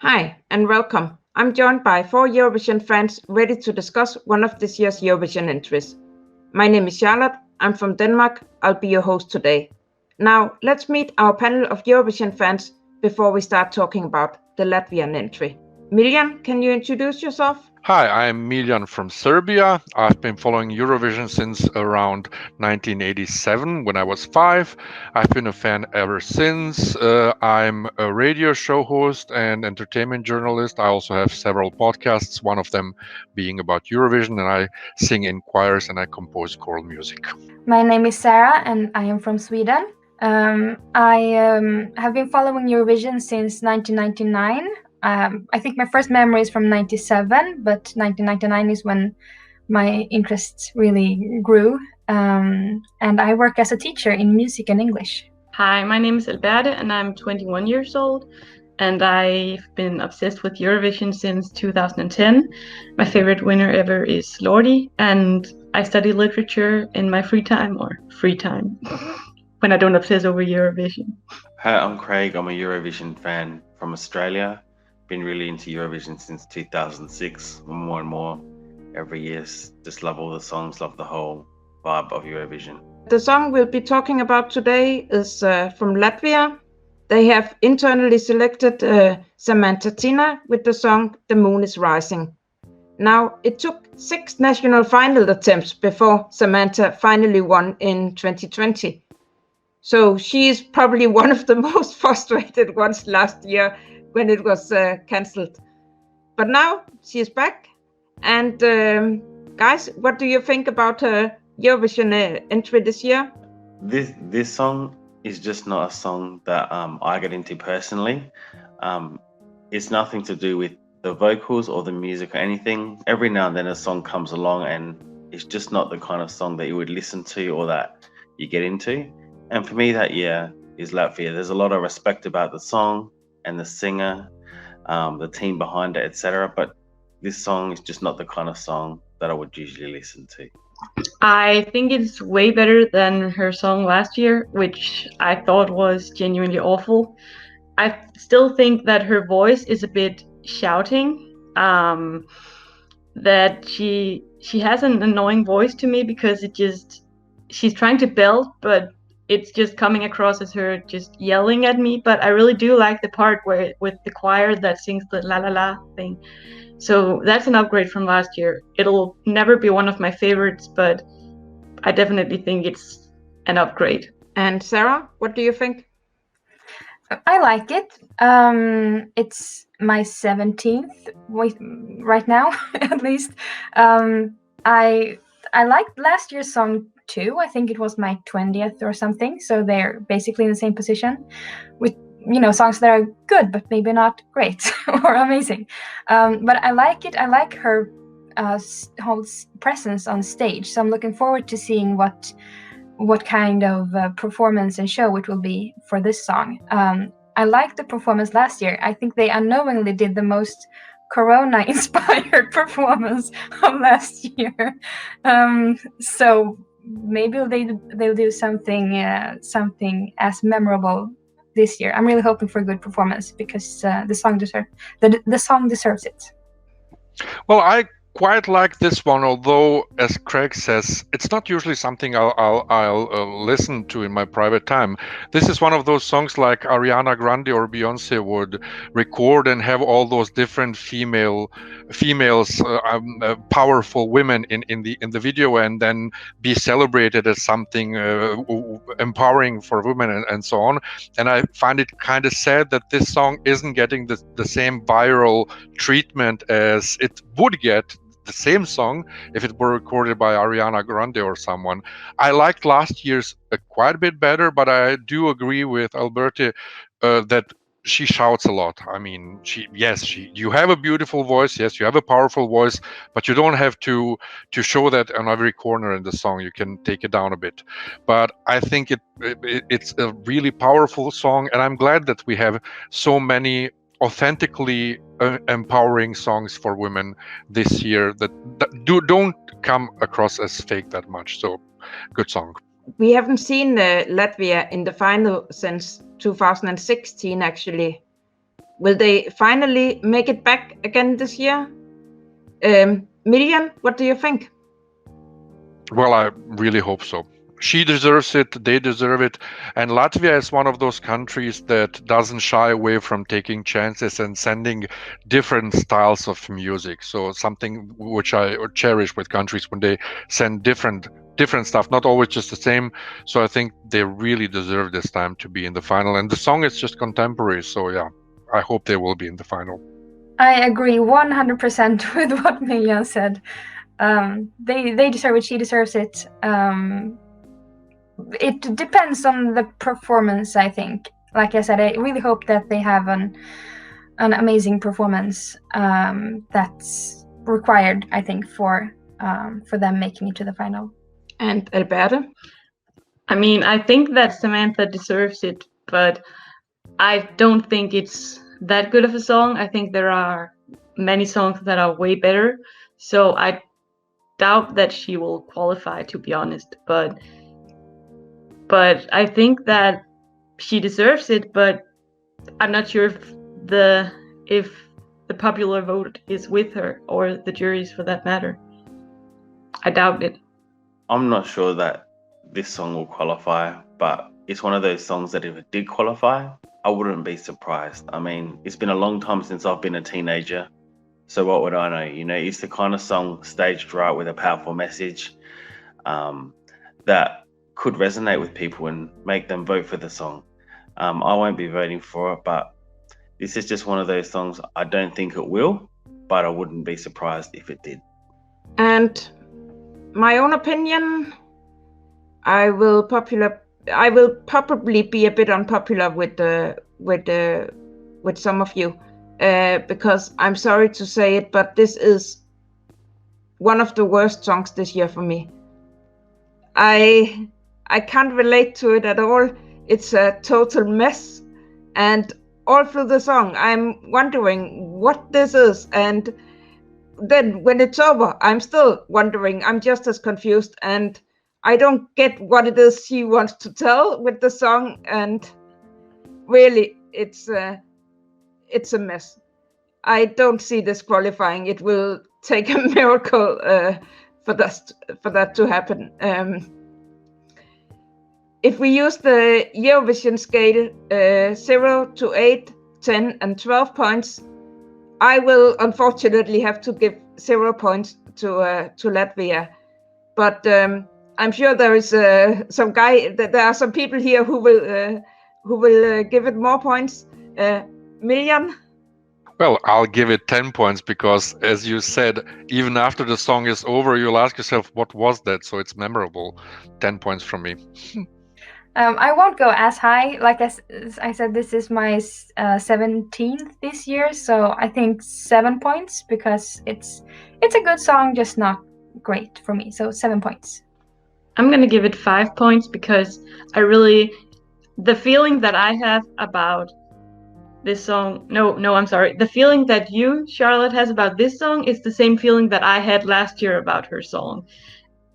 Hi, and welcome. I'm joined by four Eurovision fans ready to discuss one of this year's Eurovision entries. My name is Charlotte, I'm from Denmark, I'll be your host today. Now, let's meet our panel of Eurovision fans before we start talking about the Latvian entry. Miljan, can you introduce yourself? Hi, I'm Miljan from Serbia. I've been following Eurovision since around 1987 when I was 5. I've been a fan ever since. I'm a radio show host and entertainment journalist. I also have several podcasts, one of them being about Eurovision, and I sing in choirs and I compose choral music. My name is Sara and I am from Sweden. I have been following Eurovision since 1999. I think my first memory is from 97, but 1999 is when my interest really grew. And I work as a teacher in music and English. Hi, my name is Alberte and I'm 21 years old. And I've been obsessed with Eurovision since 2010. My favorite winner ever is Lordi, and I study literature in my free time when I don't obsess over Eurovision. Hi, I'm Craig. I'm a Eurovision fan from Australia. Been really into Eurovision since 2006. More and more every year. Just love all the songs, love the whole vibe of Eurovision. The song we'll be talking about today is from Latvia. They have internally selected Samanta Tīna with the song The Moon is Rising. Now, it took 6 national final attempts before Samanta finally won in 2020. So she is probably one of the most frustrated ones last year when it was cancelled. But now she is back. And guys, what do you think about her Eurovision entry this year? This song is just not a song that I get into personally. It's nothing to do with the vocals or the music or anything. Every now and then a song comes along and it's just not the kind of song that you would listen to or that you get into. And for me that year is Latvia. There's a lot of respect about the song and the singer, the team behind it, etc. But this song is just not the kind of song that I would usually listen to. I think it's way better than her song last year, which I thought was genuinely awful. I still think that her voice is a bit shouting, that she has an annoying voice to me because she's trying to belt, but it's just coming across as her just yelling at me. But I really do like the part where with the choir that sings the la la la thing. So that's an upgrade from last year. It'll never be one of my favorites, but I definitely think it's an upgrade. And Sarah, what do you think? I like it. It's my 17th right now, at least. I liked last year's song too. I think it was my 20th or something. So they're basically in the same position with, songs that are good, but maybe not great or amazing. But I like it. I like her whole presence on stage. So I'm looking forward to seeing what kind of performance and show it will be for this song. I liked the performance last year. I think they unknowingly did the most Corona-inspired performance of last year. So maybe they'll do something as memorable this year. I'm really hoping for a good performance because the song deserves it. Well, I quite like this one, although, as Craig says, it's not usually something I'll listen to in my private time. This is one of those songs like Ariana Grande or Beyonce would record and have all those different females, powerful women in the video, and then be celebrated as something empowering for women and so on. And I find it kind of sad that this song isn't getting the same viral treatment as it would get the same song if it were recorded by Ariana Grande or someone. I liked last year's quite a bit better, but I do agree with Alberte that she shouts a lot. I mean, you have a beautiful voice, yes, you have a powerful voice, but you don't have to show that on every corner in the song. You can take it down a bit. But I think it's a really powerful song, and I'm glad that we have so many authentically empowering songs for women this year that don't come across as fake that much. So, good song. We haven't seen Latvia in the final since 2016, actually. Will they finally make it back again this year? Miljan, what do you think? Well, I really hope so. She deserves it, they deserve it. And Latvia is one of those countries that doesn't shy away from taking chances and sending different styles of music. So something which I cherish with countries when they send different stuff, not always just the same. So I think they really deserve this time to be in the final. And the song is just contemporary. So yeah, I hope they will be in the final. I agree 100% with what Miljan said. They deserve it, she deserves it. It depends on the performance, I think. Like I said, I really hope that they have an amazing performance that's required, I think, for them making it to the final. And Alberte? I mean, I think that Samanta deserves it, but I don't think it's that good of a song. I think there are many songs that are way better. So I doubt that she will qualify, to be honest. But I think that she deserves it, but I'm not sure if the popular vote is with her, or the juries for that matter. I doubt it. I'm not sure that this song will qualify, but it's one of those songs that if it did qualify, I wouldn't be surprised. I mean, it's been a long time since I've been a teenager, so what would I know? You know, it's the kind of song staged right with a powerful message that could resonate with people and make them vote for the song. I won't be voting for it, but this is just one of those songs. I don't think it will, but I wouldn't be surprised if it did. And my own opinion, I will probably be a bit unpopular with some of you, because I'm sorry to say it, but this is one of the worst songs this year for me. I can't relate to it at all. It's a total mess, and all through the song I'm wondering what this is, and then when it's over I'm still wondering. I'm just as confused, and I don't get what it is she wants to tell with the song, and really it's a mess. I don't see this qualifying. It will take a miracle for that to happen. If we use the Eurovision scale 0 to 8, 10 and 12 points, I will unfortunately have to give 0 points to Latvia. But I'm sure there is some guy, there are some people here who will give it more points. Miljan? Well, I'll give it 10 points because, as you said, even after the song is over, you'll ask yourself, what was that? So it's memorable. 10 points from me. I won't go as high. Like I said, this is my 17th this year, so I think 7 points, because it's a good song, just not great for me. So 7 points. I'm gonna give it 5 points because the feeling that I have about this song, I'm sorry. The feeling that you, Charlotte, has about this song is the same feeling that I had last year about her song.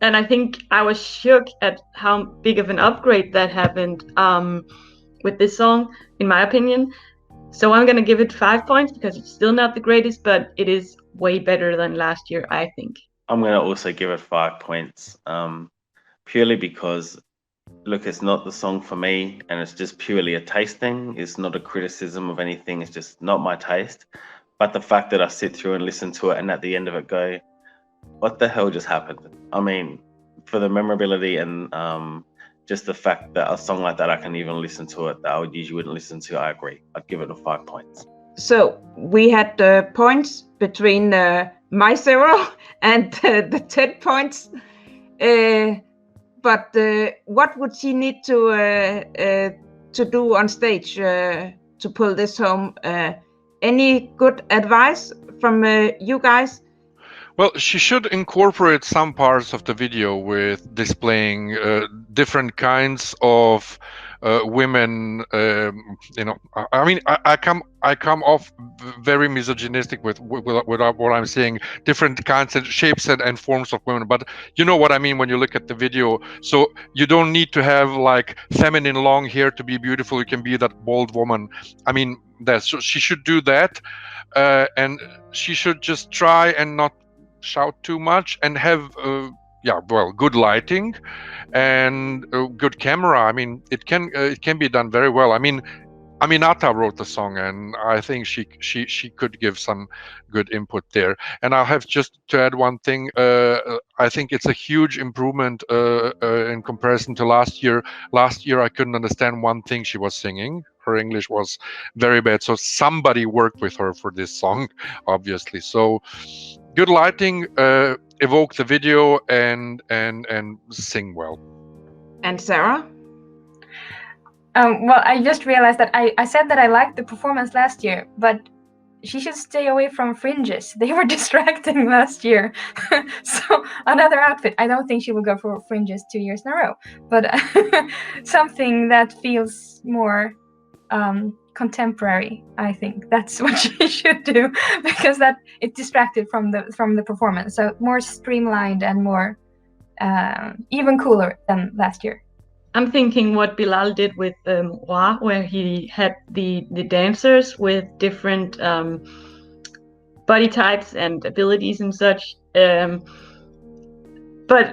And I think I was shook at how big of an upgrade that happened with this song, in my opinion. So I'm going to give it 5 points because it's still not the greatest, but it is way better than last year, I think. I'm going to also give it 5 points, purely because, look, it's not the song for me, and it's just purely a taste thing. It's not a criticism of anything. It's just not my taste. But the fact that I sit through and listen to it and at the end of it go, what the hell just happened? I mean, for the memorability and just the fact that a song like that, I can even listen to it that I usually wouldn't listen to, I agree. I'd give it a 5 points. So we had points between my 0 and the 10 points. But what would she need to do on stage to pull this home? Any good advice from you guys? Well, she should incorporate some parts of the video with displaying different kinds of women. I mean, I come off very misogynistic with what I'm saying. Different kinds and shapes and forms of women, but you know what I mean when you look at the video. So you don't need to have like feminine long hair to be beautiful. You can be that bold woman. I mean, that. So she should do that, and she should just try and not shout too much and have good lighting and good camera. I mean, it can be done very well. I mean, Aminata wrote the song, and I think she could give some good input there. And I'll have just to add one thing. I think it's a huge improvement in comparison to last year. Last year I couldn't understand one thing she was singing. Her English was very bad. So somebody worked with her for this song, obviously. So good lighting, evoke the video, and sing well. And Sara? Well, I just realized that I said that I liked the performance last year, but she should stay away from fringes. They were distracting last year. So another outfit. I don't think she will go for fringes 2 years in a row, but something that feels more contemporary. I think that's what she should do, because that it distracted from the performance. So more streamlined and more even cooler than last year. I'm thinking what Bilal did with Roi, where he had the dancers with different body types and abilities and such, but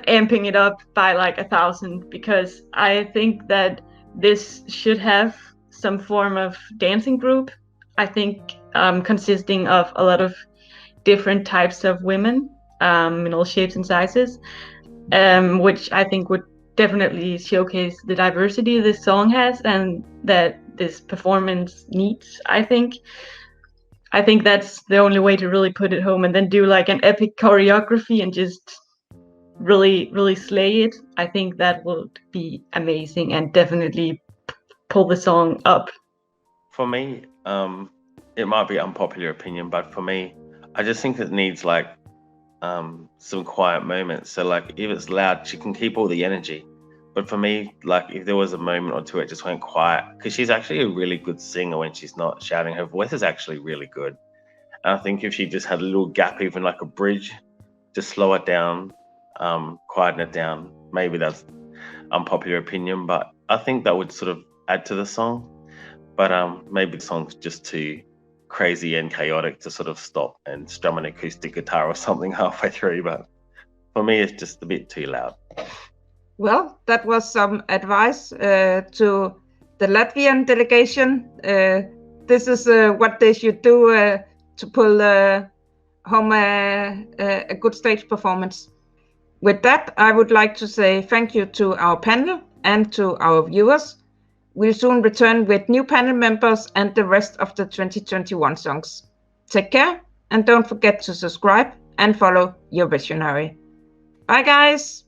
amping it up by like 1,000, because I think that this should have some form of dancing group. I think consisting of a lot of different types of women in all shapes and sizes, which I think would definitely showcase the diversity this song has and that this performance needs. I think that's the only way to really put it home, and then do like an epic choreography and just really slay it. I think that would be amazing and definitely pull the song up. For me, it might be unpopular opinion, but for me, I just think it needs like some quiet moments. So like if it's loud, she can keep all the energy. But for me, like if there was a moment or two it just went quiet, because she's actually a really good singer when she's not shouting. Her voice is actually really good. And I think if she just had a little gap, even like a bridge, just slow it down, quieten it down. Maybe that's unpopular opinion, but I think that would sort of add to the song. But maybe the song's just too crazy and chaotic to sort of stop and strum an acoustic guitar or something halfway through. But for me, it's just a bit too loud. Well, that was some advice to the Latvian delegation. This is what they should do to pull home a good stage performance. With that, I would like to say thank you to our panel and to our viewers. We'll soon return with new panel members and the rest of the 2021 songs. Take care, and don't forget to subscribe and follow Eurovisionary. Bye, guys!